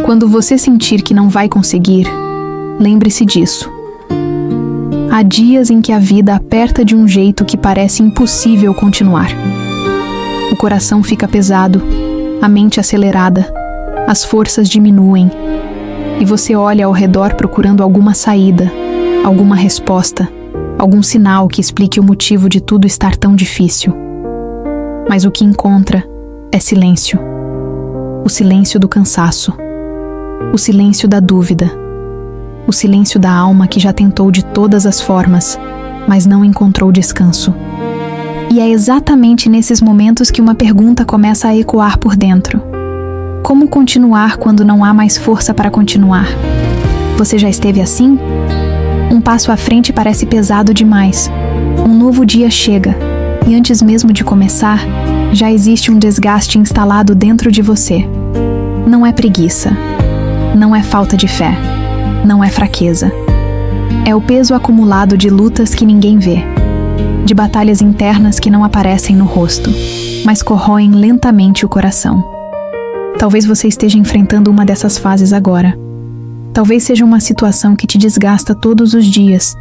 Quando você sentir que não vai conseguir, lembre-se disso. Há dias em que a vida aperta de um jeito que parece impossível continuar. O coração fica pesado, a mente acelerada, as forças diminuem, e você olha ao redor procurando alguma saída, alguma resposta, algum sinal que explique o motivo de tudo estar tão difícil. Mas o que encontra é silêncio. O silêncio do cansaço. O silêncio da dúvida. O silêncio da alma que já tentou de todas as formas, mas não encontrou descanso. E é exatamente nesses momentos que uma pergunta começa a ecoar por dentro. Como continuar quando não há mais força para continuar? Você já esteve assim? Um passo à frente parece pesado demais. Um novo dia chega, e antes mesmo de começar, já existe um desgaste instalado dentro de você. Não é preguiça. Não é falta de fé. Não é fraqueza. É o peso acumulado de lutas que ninguém vê, de batalhas internas que não aparecem no rosto, mas corroem lentamente o coração. Talvez você esteja enfrentando uma dessas fases agora. Talvez seja uma situação que te desgasta todos os dias,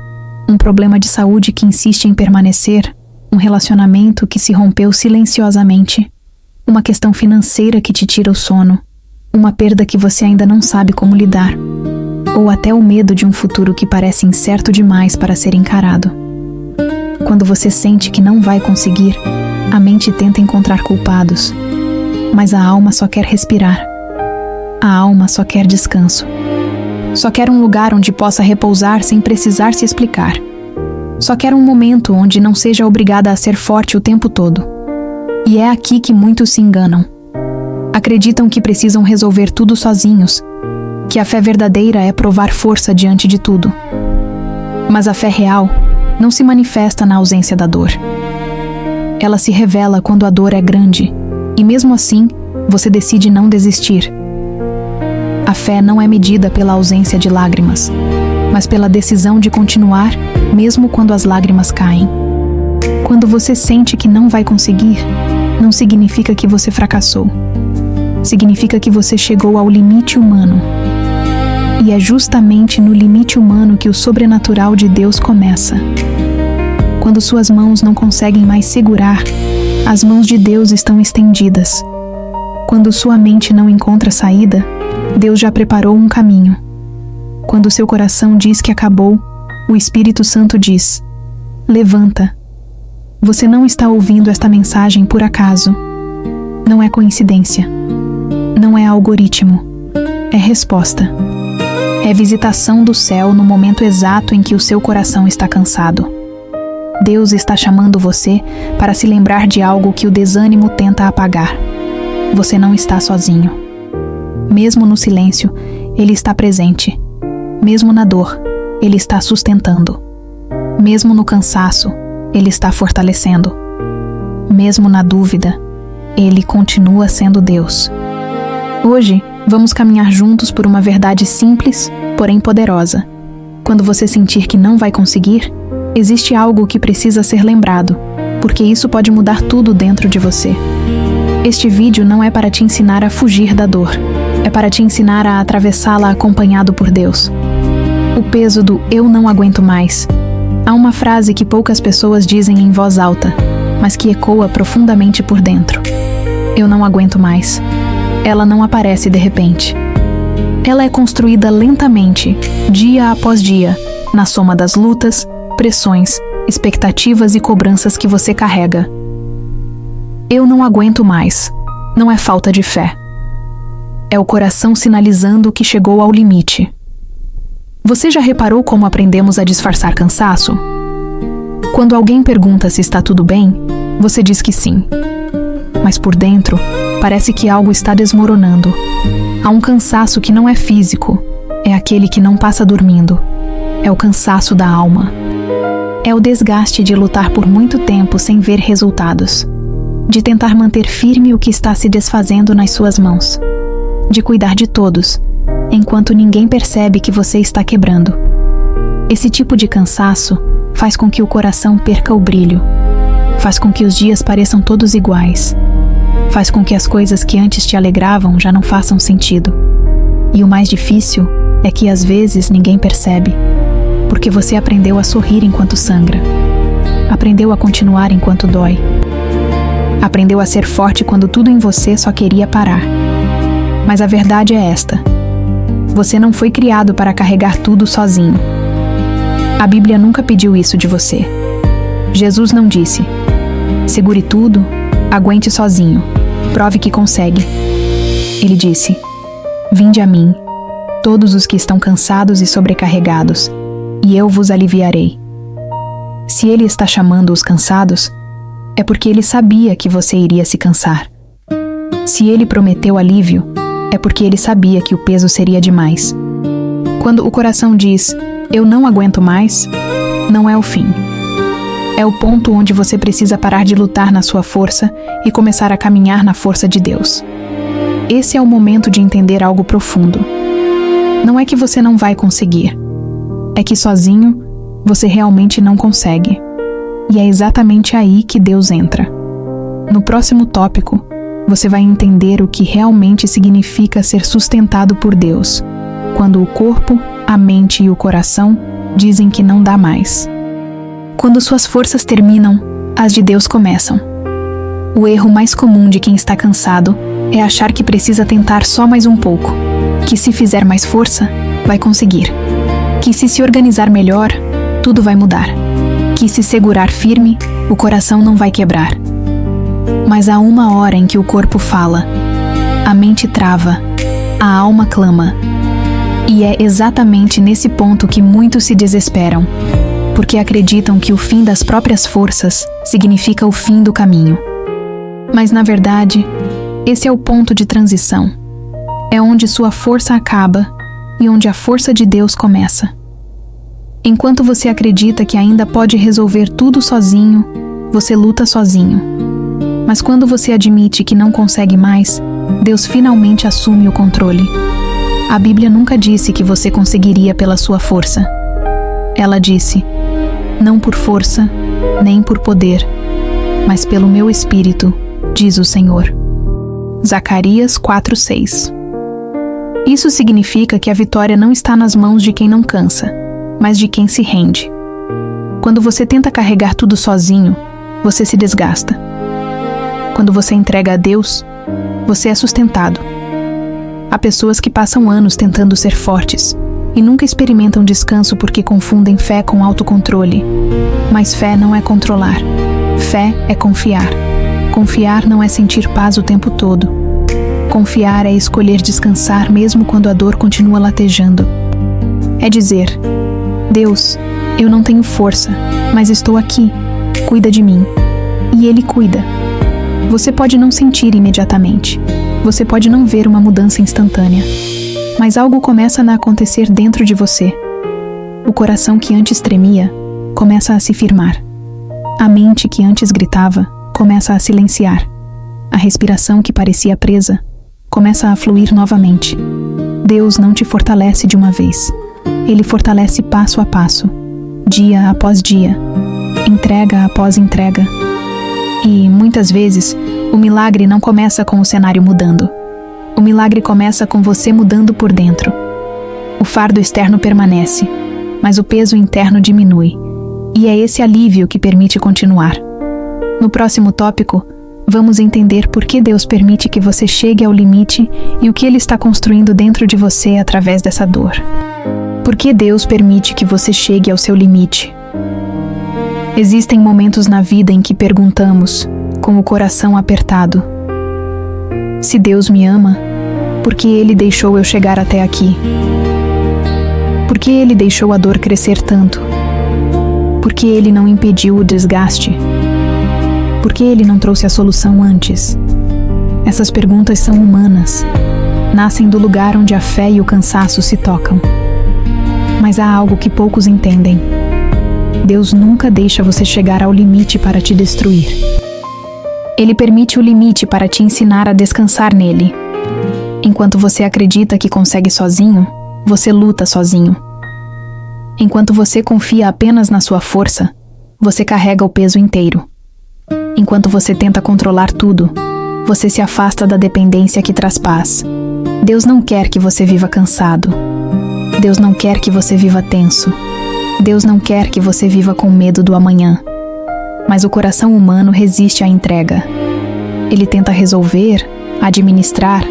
um problema de saúde que insiste em permanecer, um relacionamento que se rompeu silenciosamente, uma questão financeira que te tira o sono, uma perda que você ainda não sabe como lidar, ou até o medo de um futuro que parece incerto demais para ser encarado. Quando você sente que não vai conseguir, a mente tenta encontrar culpados, mas a alma só quer respirar. A alma só quer descanso. Só quer um lugar onde possa repousar sem precisar se explicar. Só quer um momento onde não seja obrigada a ser forte o tempo todo. E é aqui que muitos se enganam. Acreditam que precisam resolver tudo sozinhos, que a fé verdadeira é provar força diante de tudo. Mas a fé real não se manifesta na ausência da dor. Ela se revela quando a dor é grande, e mesmo assim, você decide não desistir. A fé não é medida pela ausência de lágrimas, mas pela decisão de continuar, mesmo quando as lágrimas caem. Quando você sente que não vai conseguir, não significa que você fracassou. Significa que você chegou ao limite humano. E é justamente no limite humano que o sobrenatural de Deus começa. Quando suas mãos não conseguem mais segurar, as mãos de Deus estão estendidas. Quando sua mente não encontra saída, Deus já preparou um caminho. Quando seu coração diz que acabou, o Espírito Santo diz: levanta. Você não está ouvindo esta mensagem por acaso. Não é coincidência. Não é algoritmo. É resposta. É visitação do céu no momento exato em que o seu coração está cansado. Deus está chamando você para se lembrar de algo que o desânimo tenta apagar. Você não está sozinho. Mesmo no silêncio, Ele está presente. Mesmo na dor, Ele está sustentando. Mesmo no cansaço, Ele está fortalecendo. Mesmo na dúvida, Ele continua sendo Deus. Hoje, vamos caminhar juntos por uma verdade simples, porém poderosa. Quando você sentir que não vai conseguir, existe algo que precisa ser lembrado, porque isso pode mudar tudo dentro de você. Este vídeo não é para te ensinar a fugir da dor, é para te ensinar a atravessá-la acompanhado por Deus. O peso do "eu não aguento mais". Há uma frase que poucas pessoas dizem em voz alta, mas que ecoa profundamente por dentro. Eu não aguento mais. Ela não aparece de repente. Ela é construída lentamente, dia após dia, na soma das lutas, pressões, expectativas e cobranças que você carrega. Eu não aguento mais. Não é falta de fé. É o coração sinalizando que chegou ao limite. Você já reparou como aprendemos a disfarçar cansaço? Quando alguém pergunta se está tudo bem, você diz que sim. Mas por dentro, parece que algo está desmoronando. Há um cansaço que não é físico, é aquele que não passa dormindo. É o cansaço da alma. É o desgaste de lutar por muito tempo sem ver resultados. De tentar manter firme o que está se desfazendo nas suas mãos. De cuidar de todos, enquanto ninguém percebe que você está quebrando. Esse tipo de cansaço faz com que o coração perca o brilho. Faz com que os dias pareçam todos iguais. Faz com que as coisas que antes te alegravam já não façam sentido. E o mais difícil é que às vezes ninguém percebe, porque você aprendeu a sorrir enquanto sangra, aprendeu a continuar enquanto dói, aprendeu a ser forte quando tudo em você só queria parar. Mas a verdade é esta: você não foi criado para carregar tudo sozinho. A Bíblia nunca pediu isso de você. Jesus não disse: segure tudo, aguente sozinho, prove que consegue. Ele disse: vinde a mim, todos os que estão cansados e sobrecarregados, e eu vos aliviarei. Se ele está chamando os cansados, é porque ele sabia que você iria se cansar. Se ele prometeu alívio, é porque ele sabia que o peso seria demais. Quando o coração diz, eu não aguento mais, não é o fim. É o ponto onde você precisa parar de lutar na sua força e começar a caminhar na força de Deus. Esse é o momento de entender algo profundo. Não é que você não vai conseguir. É que sozinho, você realmente não consegue. E é exatamente aí que Deus entra. No próximo tópico, você vai entender o que realmente significa ser sustentado por Deus, quando o corpo, a mente e o coração dizem que não dá mais. Quando suas forças terminam, as de Deus começam. O erro mais comum de quem está cansado é achar que precisa tentar só mais um pouco, que se fizer mais força, vai conseguir, que se organizar melhor, tudo vai mudar, que se segurar firme, o coração não vai quebrar. Mas há uma hora em que o corpo fala, a mente trava, a alma clama. E é exatamente nesse ponto que muitos se desesperam, porque acreditam que o fim das próprias forças significa o fim do caminho. Mas na verdade, esse é o ponto de transição. É onde sua força acaba e onde a força de Deus começa. Enquanto você acredita que ainda pode resolver tudo sozinho, você luta sozinho. Mas quando você admite que não consegue mais, Deus finalmente assume o controle. A Bíblia nunca disse que você conseguiria pela sua força. Ela disse, não por força, nem por poder, mas pelo meu Espírito, diz o Senhor. Zacarias 4:6. Isso significa que a vitória não está nas mãos de quem não cansa, mas de quem se rende. Quando você tenta carregar tudo sozinho, você se desgasta. Quando você entrega a Deus, você é sustentado. Há pessoas que passam anos tentando ser fortes e nunca experimentam descanso porque confundem fé com autocontrole. Mas fé não é controlar. Fé é confiar. Confiar não é sentir paz o tempo todo. Confiar é escolher descansar mesmo quando a dor continua latejando. É dizer, Deus, eu não tenho força, mas estou aqui, cuida de mim. E Ele cuida. Você pode não sentir imediatamente. Você pode não ver uma mudança instantânea. Mas algo começa a acontecer dentro de você. O coração que antes tremia começa a se firmar. A mente que antes gritava começa a silenciar. A respiração que parecia presa começa a fluir novamente. Deus não te fortalece de uma vez. Ele fortalece passo a passo, dia após dia, entrega após entrega. E, muitas vezes, o milagre não começa com o cenário mudando. O milagre começa com você mudando por dentro. O fardo externo permanece, mas o peso interno diminui. E é esse alívio que permite continuar. No próximo tópico, vamos entender por que Deus permite que você chegue ao limite e o que Ele está construindo dentro de você através dessa dor. Por que Deus permite que você chegue ao seu limite? Existem momentos na vida em que perguntamos, com o coração apertado, se Deus me ama, por que Ele deixou eu chegar até aqui? Por que Ele deixou a dor crescer tanto? Por que Ele não impediu o desgaste? Por que Ele não trouxe a solução antes? Essas perguntas são humanas, nascem do lugar onde a fé e o cansaço se tocam. Mas há algo que poucos entendem. Deus nunca deixa você chegar ao limite para te destruir. Ele permite o limite para te ensinar a descansar nele. Enquanto você acredita que consegue sozinho, você luta sozinho. Enquanto você confia apenas na sua força, você carrega o peso inteiro. Enquanto você tenta controlar tudo, você se afasta da dependência que traz paz. Deus não quer que você viva cansado. Deus não quer que você viva tenso. Deus não quer que você viva com medo do amanhã. Mas o coração humano resiste à entrega. Ele tenta resolver, administrar,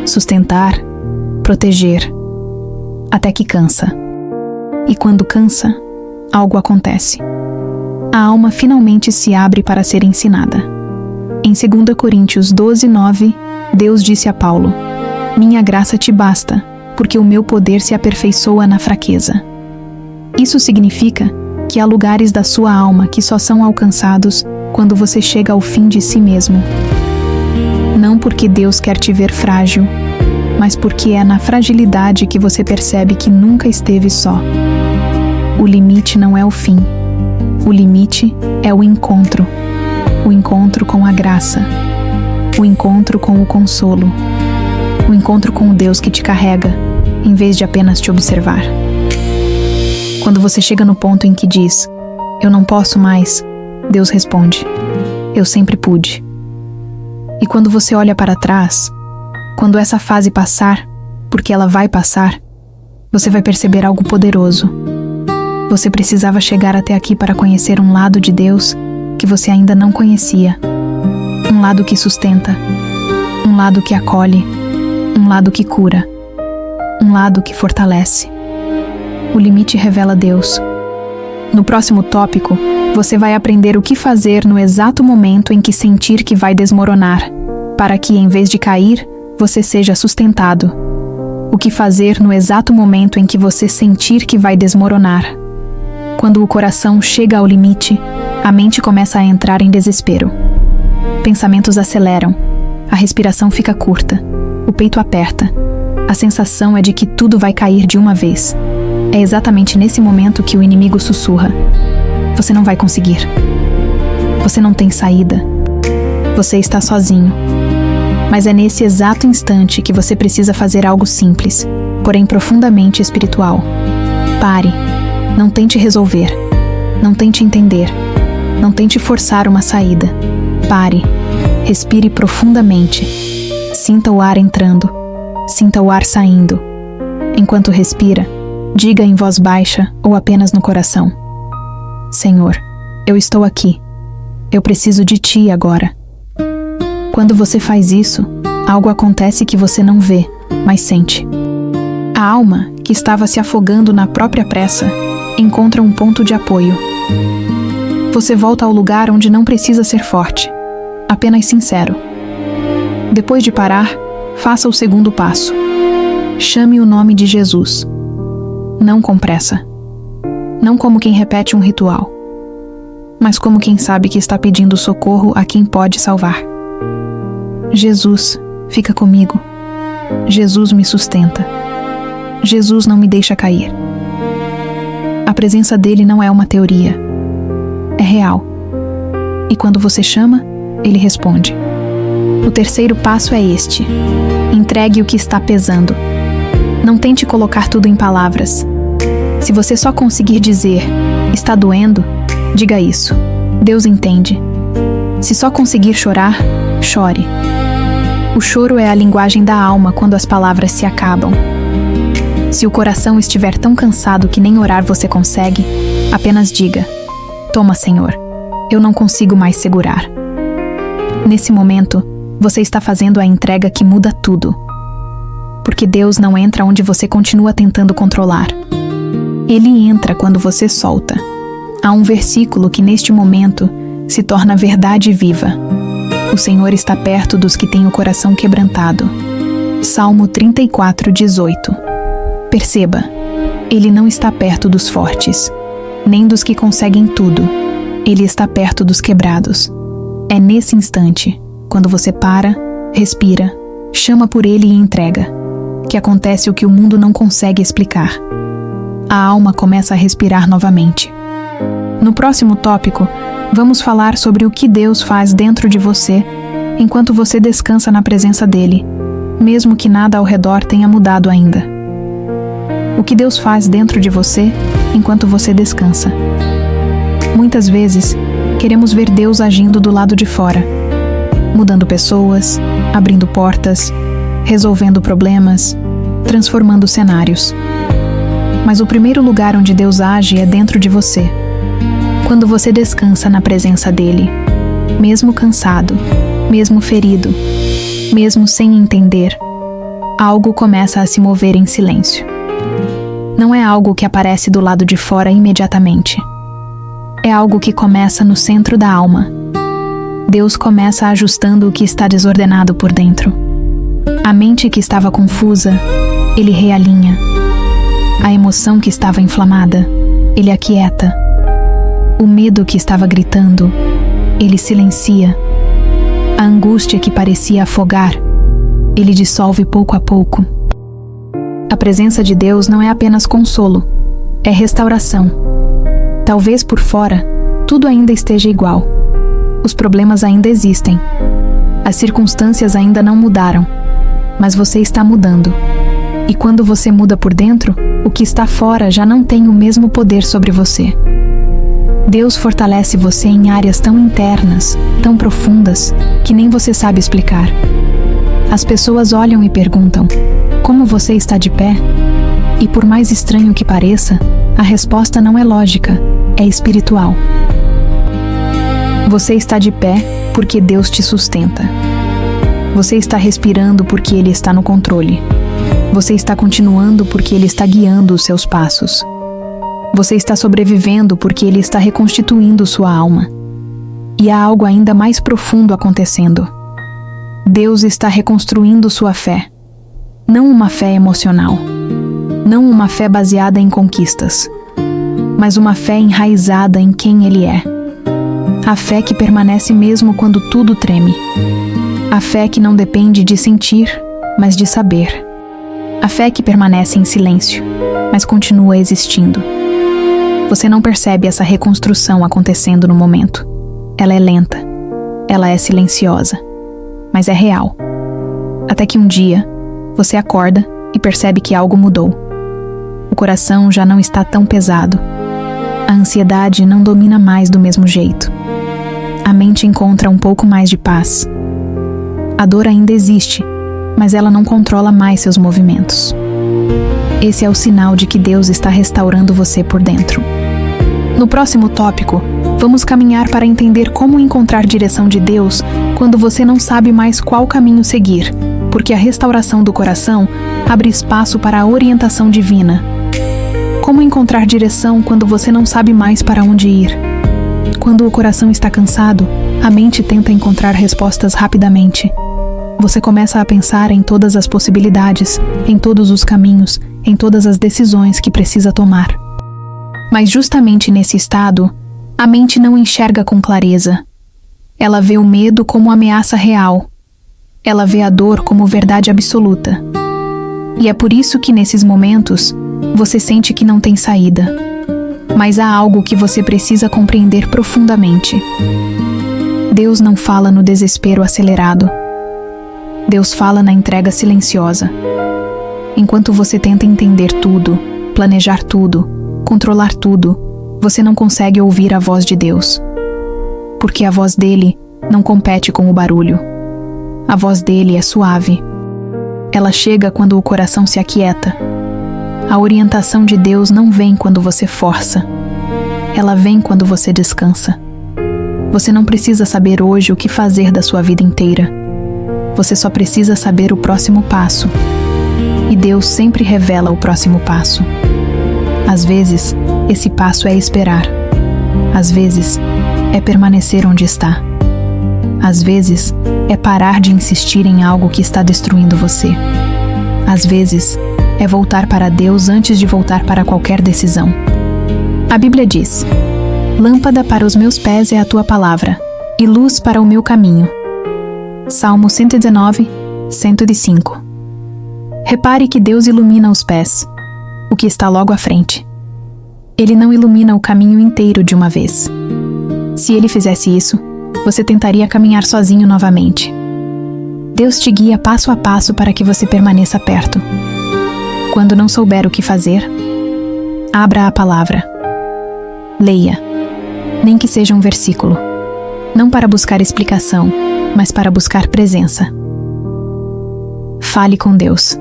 sustentar, proteger, até que cansa. E quando cansa, algo acontece. A alma finalmente se abre para ser ensinada. Em 2 Coríntios 12:9, Deus disse a Paulo: "Minha graça te basta, porque o meu poder se aperfeiçoa na fraqueza." Isso significa que há lugares da sua alma que só são alcançados quando você chega ao fim de si mesmo. Não porque Deus quer te ver frágil, mas porque é na fragilidade que você percebe que nunca esteve só. O limite não é o fim. O limite é o encontro. O encontro com a graça. O encontro com o consolo. O encontro com o Deus que te carrega, em vez de apenas te observar. Quando você chega no ponto em que diz: "Eu não posso mais", Deus responde: "Eu sempre pude." E quando você olha para trás, quando essa fase passar, porque ela vai passar, você vai perceber algo poderoso. Você precisava chegar até aqui para conhecer um lado de Deus que você ainda não conhecia. Um lado que sustenta, um lado que acolhe, um lado que cura, um lado que fortalece. O limite revela Deus. No próximo tópico, você vai aprender o que fazer no exato momento em que sentir que vai desmoronar, para que, em vez de cair, você seja sustentado. O que fazer no exato momento em que você sentir que vai desmoronar. Quando o coração chega ao limite, a mente começa a entrar em desespero. Pensamentos aceleram, a respiração fica curta, o peito aperta. A sensação é de que tudo vai cair de uma vez. É exatamente nesse momento que o inimigo sussurra: "Você não vai conseguir. Você não tem saída. Você está sozinho." Mas é nesse exato instante que você precisa fazer algo simples, porém profundamente espiritual. Pare. Não tente resolver. Não tente entender. Não tente forçar uma saída. Pare. Respire profundamente. Sinta o ar entrando. Sinta o ar saindo. Enquanto respira, diga em voz baixa ou apenas no coração: "Senhor, eu estou aqui. Eu preciso de Ti agora." Quando você faz isso, algo acontece que você não vê, mas sente. A alma, que estava se afogando na própria pressa, encontra um ponto de apoio. Você volta ao lugar onde não precisa ser forte, apenas sincero. Depois de parar, faça o segundo passo. Chame o nome de Jesus. Não com pressa. Não como quem repete um ritual, mas como quem sabe que está pedindo socorro a quem pode salvar. Jesus, fica comigo. Jesus me sustenta. Jesus não me deixa cair. A presença dele não é uma teoria. É real. E quando você chama, ele responde. O terceiro passo é este: entregue o que está pesando. Não tente colocar tudo em palavras. Se você só conseguir dizer, "Está doendo", diga isso. Deus entende. Se só conseguir chorar, chore. O choro é a linguagem da alma quando as palavras se acabam. Se o coração estiver tão cansado que nem orar você consegue, apenas diga: "Toma, Senhor, eu não consigo mais segurar." Nesse momento, você está fazendo a entrega que muda tudo. Porque Deus não entra onde você continua tentando controlar. Ele entra quando você solta. Há um versículo que neste momento se torna verdade viva. O Senhor está perto dos que têm o coração quebrantado. Salmo 34:18. Perceba, Ele não está perto dos fortes, nem dos que conseguem tudo. Ele está perto dos quebrados. É nesse instante, quando você para, respira, chama por Ele e entrega, que acontece o que o mundo não consegue explicar. A alma começa a respirar novamente. No próximo tópico, vamos falar sobre o que Deus faz dentro de você enquanto você descansa na presença dele, mesmo que nada ao redor tenha mudado ainda. O que Deus faz dentro de você enquanto você descansa. Muitas vezes, queremos ver Deus agindo do lado de fora. mudando pessoas, abrindo portas, resolvendo problemas, transformando cenários. Mas o primeiro lugar onde Deus age é dentro de você. Quando você descansa na presença dele, mesmo cansado, mesmo ferido, mesmo sem entender, algo começa a se mover em silêncio. Não é algo que aparece do lado de fora imediatamente. É algo que começa no centro da alma. Deus começa ajustando o que está desordenado por dentro. A mente que estava confusa, ele realinha. A emoção que estava inflamada, ele aquieta. O medo que estava gritando, ele silencia. A angústia que parecia afogar, ele dissolve pouco a pouco. A presença de Deus não é apenas consolo, é restauração. Talvez por fora, tudo ainda esteja igual. Os problemas ainda existem. As circunstâncias ainda não mudaram. Mas você está mudando. E quando você muda por dentro, o que está fora já não tem o mesmo poder sobre você. Deus fortalece você em áreas tão internas, tão profundas, que nem você sabe explicar. As pessoas olham e perguntam: como você está de pé? E por mais estranho que pareça, a resposta não é lógica, é espiritual. Você está de pé porque Deus te sustenta. Você está respirando porque Ele está no controle. Você está continuando porque Ele está guiando os seus passos. Você está sobrevivendo porque Ele está reconstituindo sua alma. E há algo ainda mais profundo acontecendo. Deus está reconstruindo sua fé. Não uma fé emocional. Não uma fé baseada em conquistas. Mas uma fé enraizada em quem Ele é. A fé que permanece mesmo quando tudo treme. A fé que não depende de sentir, mas de saber. A fé que permanece em silêncio, mas continua existindo. Você não percebe essa reconstrução acontecendo no momento. Ela é lenta. Ela é silenciosa. Mas é real. Até que um dia, você acorda e percebe que algo mudou. O coração já não está tão pesado. A ansiedade não domina mais do mesmo jeito. A mente encontra um pouco mais de paz. A dor ainda existe, mas ela não controla mais seus movimentos. Esse é o sinal de que Deus está restaurando você por dentro. No próximo tópico, vamos caminhar para entender como encontrar direção de Deus quando você não sabe mais qual caminho seguir, porque a restauração do coração abre espaço para a orientação divina. Como encontrar direção quando você não sabe mais para onde ir? Quando o coração está cansado, a mente tenta encontrar respostas rapidamente. Você começa a pensar em todas as possibilidades, em todos os caminhos, em todas as decisões que precisa tomar. Mas justamente nesse estado, a mente não enxerga com clareza. Ela vê o medo como ameaça real. Ela vê a dor como verdade absoluta. E é por isso que nesses momentos, você sente que não tem saída. Mas há algo que você precisa compreender profundamente. Deus não fala no desespero acelerado. Deus fala na entrega silenciosa. Enquanto você tenta entender tudo, planejar tudo, controlar tudo, você não consegue ouvir a voz de Deus. Porque a voz dele não compete com o barulho. A voz dele é suave. Ela chega quando o coração se aquieta. A orientação de Deus não vem quando você força. Ela vem quando você descansa. Você não precisa saber hoje o que fazer da sua vida inteira. Você só precisa saber o próximo passo. E Deus sempre revela o próximo passo. Às vezes, esse passo é esperar. Às vezes, é permanecer onde está. Às vezes, é parar de insistir em algo que está destruindo você. Às vezes, é voltar para Deus antes de voltar para qualquer decisão. A Bíblia diz: lâmpada para os meus pés é a tua palavra, e luz para o meu caminho. Salmo 119, 105. Repare que Deus ilumina os pés, o que está logo à frente. Ele não ilumina o caminho inteiro de uma vez. Se ele fizesse isso, você tentaria caminhar sozinho novamente. Deus te guia passo a passo para que você permaneça perto. Quando não souber o que fazer, abra a palavra. Leia, nem que seja um versículo. Não para buscar explicação, mas para buscar presença. Fale com Deus.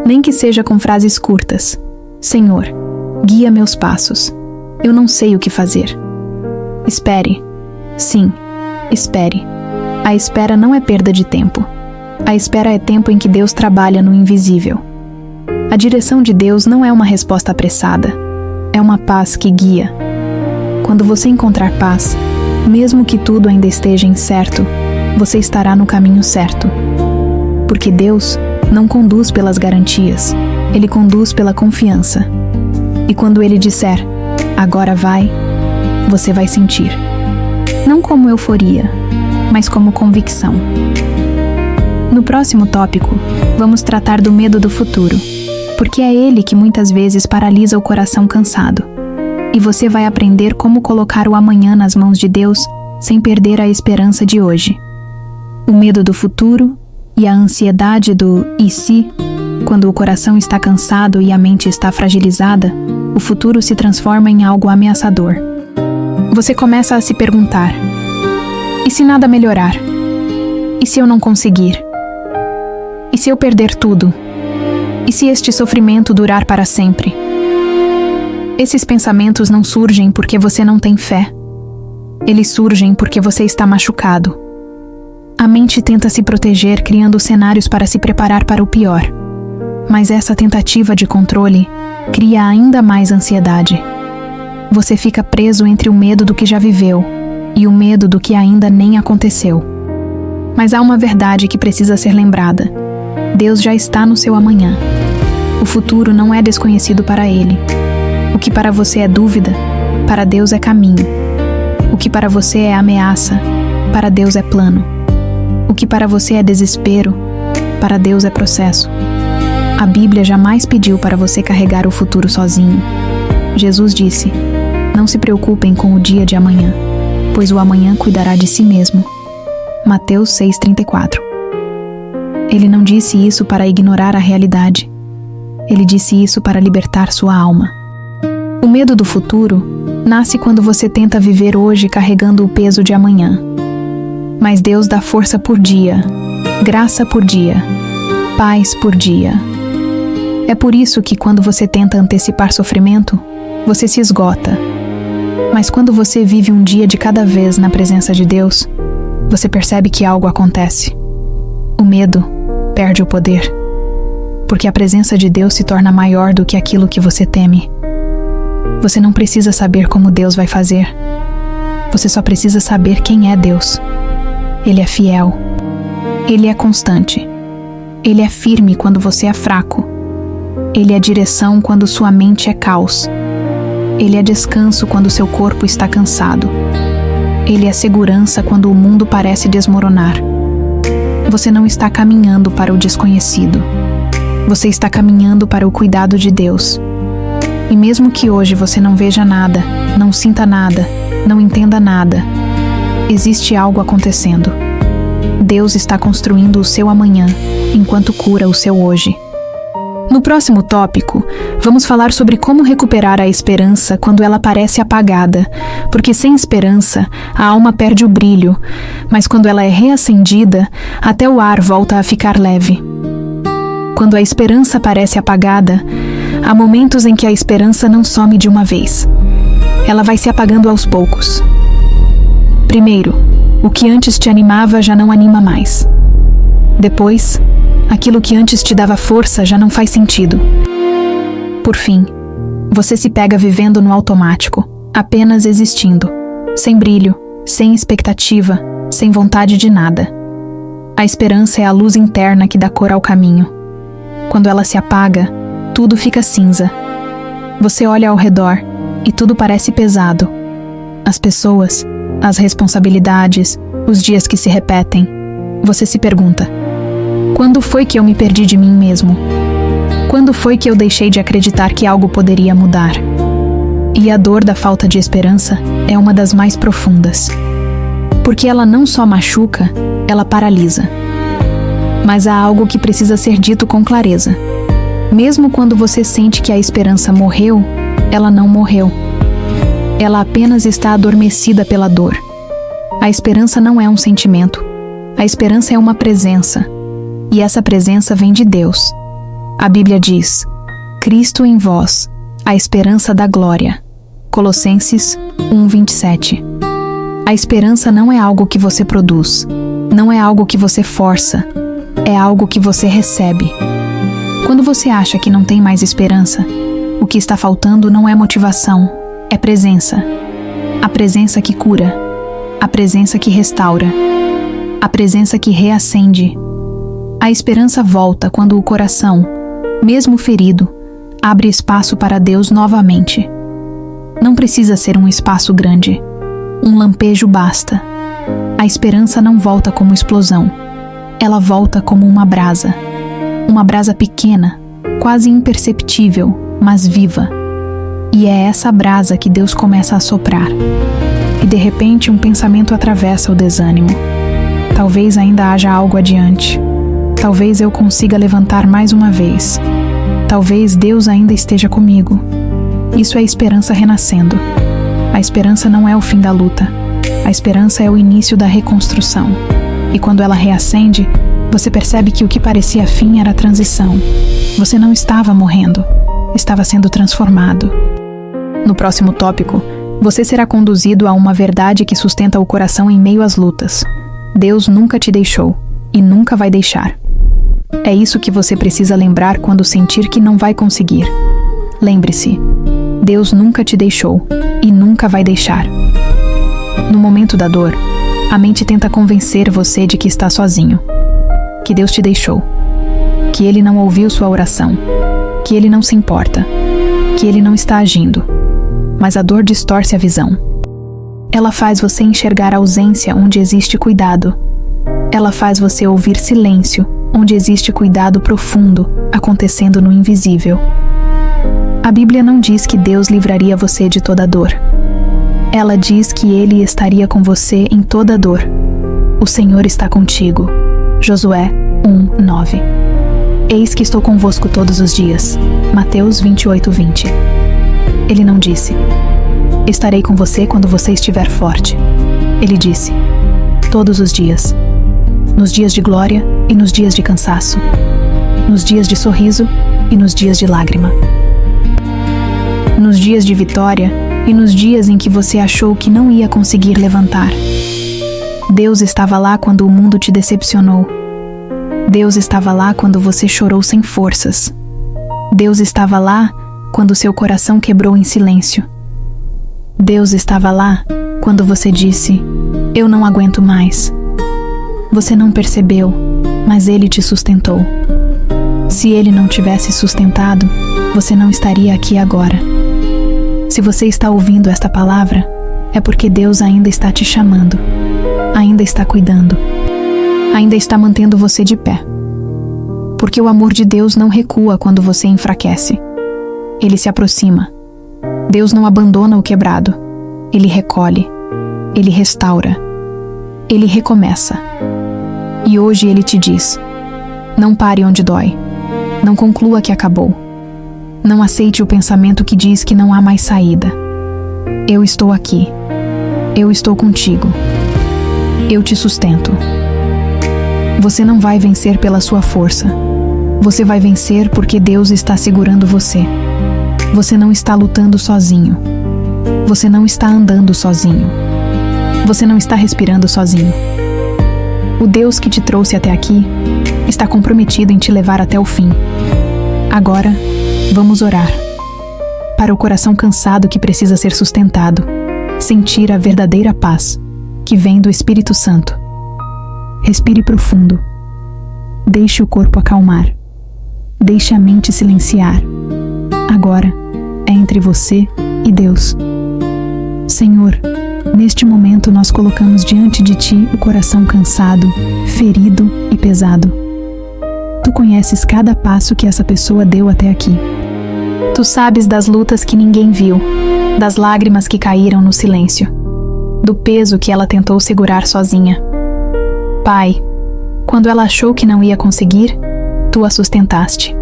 Nem que seja com frases curtas. Senhor, guia meus passos. Eu não sei o que fazer. Espere. Sim, espere. A espera não é perda de tempo. A espera é tempo em que Deus trabalha no invisível. A direção de Deus não é uma resposta apressada. É uma paz que guia. Quando você encontrar paz, mesmo que tudo ainda esteja incerto, você estará no caminho certo. Porque Deus não conduz pelas garantias, Ele conduz pela confiança. E quando Ele disser, agora vai, você vai sentir. Não como euforia, mas como convicção. No próximo tópico, vamos tratar do medo do futuro, porque é ele que muitas vezes paralisa o coração cansado. E você vai aprender como colocar o amanhã nas mãos de Deus sem perder a esperança de hoje. O medo do futuro e a ansiedade do e se, quando o coração está cansado e a mente está fragilizada, o futuro se transforma em algo ameaçador. Você começa a se perguntar: e se nada melhorar? E se eu não conseguir? E se eu perder tudo? E se este sofrimento durar para sempre? Esses pensamentos não surgem porque você não tem fé. Eles surgem porque você está machucado. A mente tenta se proteger criando cenários para se preparar para o pior. Mas essa tentativa de controle cria ainda mais ansiedade. Você fica preso entre o medo do que já viveu e o medo do que ainda nem aconteceu. Mas há uma verdade que precisa ser lembrada. Deus já está no seu amanhã. O futuro não é desconhecido para Ele. O que para você é dúvida, para Deus é caminho. O que para você é ameaça, para Deus é plano. O que para você é desespero, para Deus é processo. A Bíblia jamais pediu para você carregar o futuro sozinho. Jesus disse: não se preocupem com o dia de amanhã, pois o amanhã cuidará de si mesmo. Mateus 6,34. Ele não disse isso para ignorar a realidade. Ele disse isso para libertar sua alma. O medo do futuro nasce quando você tenta viver hoje carregando o peso de amanhã. Mas Deus dá força por dia, graça por dia, paz por dia. É por isso que quando você tenta antecipar sofrimento, você se esgota. Mas quando você vive um dia de cada vez na presença de Deus, você percebe que algo acontece. O medo perde o poder, porque a presença de Deus se torna maior do que aquilo que você teme. Você não precisa saber como Deus vai fazer. Você só precisa saber quem é Deus. Ele é fiel. Ele é constante. Ele é firme quando você é fraco. Ele é direção quando sua mente é caos. Ele é descanso quando seu corpo está cansado. Ele é segurança quando o mundo parece desmoronar. Você não está caminhando para o desconhecido. Você está caminhando para o cuidado de Deus. E mesmo que hoje você não veja nada, não sinta nada, não entenda nada, existe algo acontecendo. Deus está construindo o seu amanhã, enquanto cura o seu hoje. No próximo tópico, vamos falar sobre como recuperar a esperança quando ela parece apagada, porque sem esperança, a alma perde o brilho, mas quando ela é reacendida, até o ar volta a ficar leve. Quando a esperança parece apagada, há momentos em que a esperança não some de uma vez. Ela vai se apagando aos poucos. Primeiro, o que antes te animava já não anima mais. Depois, aquilo que antes te dava força já não faz sentido. Por fim, você se pega vivendo no automático, apenas existindo, sem brilho, sem expectativa, sem vontade de nada. A esperança é a luz interna que dá cor ao caminho. Quando ela se apaga, tudo fica cinza. Você olha ao redor e tudo parece pesado. As pessoas, as responsabilidades, os dias que se repetem. Você se pergunta: quando foi que eu me perdi de mim mesmo? Quando foi que eu deixei de acreditar que algo poderia mudar? E a dor da falta de esperança é uma das mais profundas. Porque ela não só machuca, ela paralisa. Mas há algo que precisa ser dito com clareza. Mesmo quando você sente que a esperança morreu, ela não morreu. Ela apenas está adormecida pela dor. A esperança não é um sentimento. A esperança é uma presença, e essa presença vem de Deus. A Bíblia diz: Cristo em vós, a esperança da glória. Colossenses 1:27. A esperança não é algo que você produz, não é algo que você força, é algo que você recebe. Quando você acha que não tem mais esperança, o que está faltando não é motivação, é presença. A presença que cura, a presença que restaura, a presença que reacende. A esperança volta quando o coração, mesmo ferido, abre espaço para Deus novamente. Não precisa ser um espaço grande. Um lampejo basta. A esperança não volta como explosão. Ela volta como uma brasa. Uma brasa pequena, quase imperceptível, mas viva. E é essa brasa que Deus começa a soprar. E de repente um pensamento atravessa o desânimo. Talvez ainda haja algo adiante. Talvez eu consiga levantar mais uma vez. Talvez Deus ainda esteja comigo. Isso é esperança renascendo. A esperança não é o fim da luta. A esperança é o início da reconstrução. E quando ela reacende, você percebe que o que parecia fim era transição. Você não estava morrendo, estava sendo transformado. No próximo tópico, você será conduzido a uma verdade que sustenta o coração em meio às lutas. Deus nunca te deixou e nunca vai deixar. É isso que você precisa lembrar quando sentir que não vai conseguir. Lembre-se, Deus nunca te deixou e nunca vai deixar. No momento da dor, a mente tenta convencer você de que está sozinho, que Deus te deixou, que Ele não ouviu sua oração, que Ele não se importa, que Ele não está agindo. Mas a dor distorce a visão. Ela faz você enxergar a ausência onde existe cuidado. Ela faz você ouvir silêncio onde existe cuidado profundo acontecendo no invisível. A Bíblia não diz que Deus livraria você de toda dor. Ela diz que Ele estaria com você em toda dor. O Senhor está contigo. Josué 1:9. Eis que estou convosco todos os dias. Mateus 28:20. Ele não disse: estarei com você quando você estiver forte. Ele disse: todos os dias. Nos dias de glória e nos dias de cansaço. Nos dias de sorriso e nos dias de lágrima. Nos dias de vitória e nos dias em que você achou que não ia conseguir levantar. Deus estava lá quando o mundo te decepcionou. Deus estava lá quando você chorou sem forças. Deus estava lá quando seu coração quebrou em silêncio. Deus estava lá quando você disse: eu não aguento mais. Você não percebeu, mas Ele te sustentou. Se Ele não tivesse sustentado, você não estaria aqui agora. Se você está ouvindo esta palavra, é porque Deus ainda está te chamando, ainda está cuidando, ainda está mantendo você de pé. Porque o amor de Deus não recua quando você enfraquece. Ele se aproxima. Deus não abandona o quebrado. Ele recolhe. Ele restaura. Ele recomeça. E hoje Ele te diz: não pare onde dói. Não conclua que acabou. Não aceite o pensamento que diz que não há mais saída. Eu estou aqui. Eu estou contigo. Eu te sustento. Você não vai vencer pela sua força. Você vai vencer porque Deus está segurando você. Você não está lutando sozinho. Você não está andando sozinho. Você não está respirando sozinho. O Deus que te trouxe até aqui está comprometido em te levar até o fim. Agora, vamos orar. Para o coração cansado que precisa ser sustentado, sentir a verdadeira paz que vem do Espírito Santo. Respire profundo. Deixe o corpo acalmar. Deixe a mente silenciar. Agora é entre você e Deus. Senhor, neste momento nós colocamos diante de Ti o coração cansado, ferido e pesado. Tu conheces cada passo que essa pessoa deu até aqui. Tu sabes das lutas que ninguém viu, das lágrimas que caíram no silêncio, do peso que ela tentou segurar sozinha. Pai, quando ela achou que não ia conseguir, Tu a sustentaste.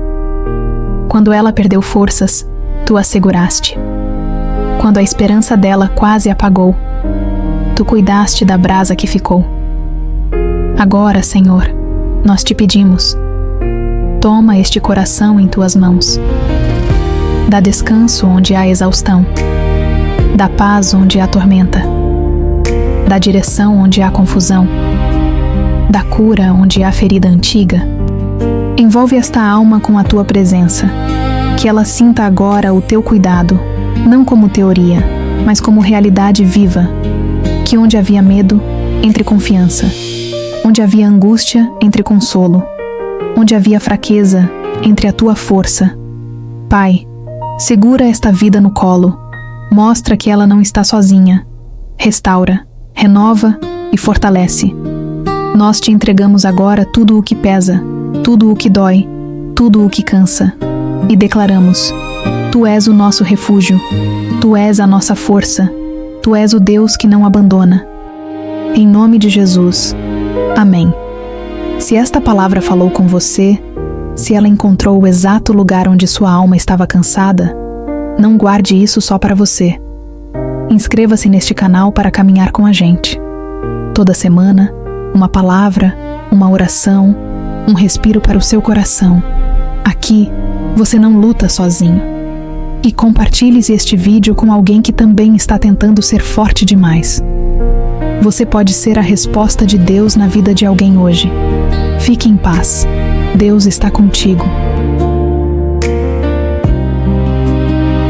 Quando ela perdeu forças, Tu a seguraste. Quando a esperança dela quase apagou, Tu cuidaste da brasa que ficou. Agora, Senhor, nós te pedimos, toma este coração em tuas mãos. Dá descanso onde há exaustão. Dá paz onde há tormenta. Dá direção onde há confusão. Dá cura onde há ferida antiga. Envolve esta alma com a tua presença, que ela sinta agora o teu cuidado, não como teoria, mas como realidade viva, que onde havia medo, entre confiança, onde havia angústia, entre consolo, onde havia fraqueza, entre a tua força. Pai, segura esta vida no colo, mostra que ela não está sozinha, restaura, renova e fortalece. Nós te entregamos agora tudo o que pesa, tudo o que dói, tudo o que cansa, e declaramos: Tu és o nosso refúgio, Tu és a nossa força, Tu és o Deus que não abandona. Em nome de Jesus. Amém. Se esta palavra falou com você, se ela encontrou o exato lugar onde sua alma estava cansada, não guarde isso só para você. Inscreva-se neste canal para caminhar com a gente. Toda semana, uma palavra, uma oração, um respiro para o seu coração. Aqui, você não luta sozinho. E compartilhe este vídeo com alguém que também está tentando ser forte demais. Você pode ser a resposta de Deus na vida de alguém hoje. Fique em paz. Deus está contigo.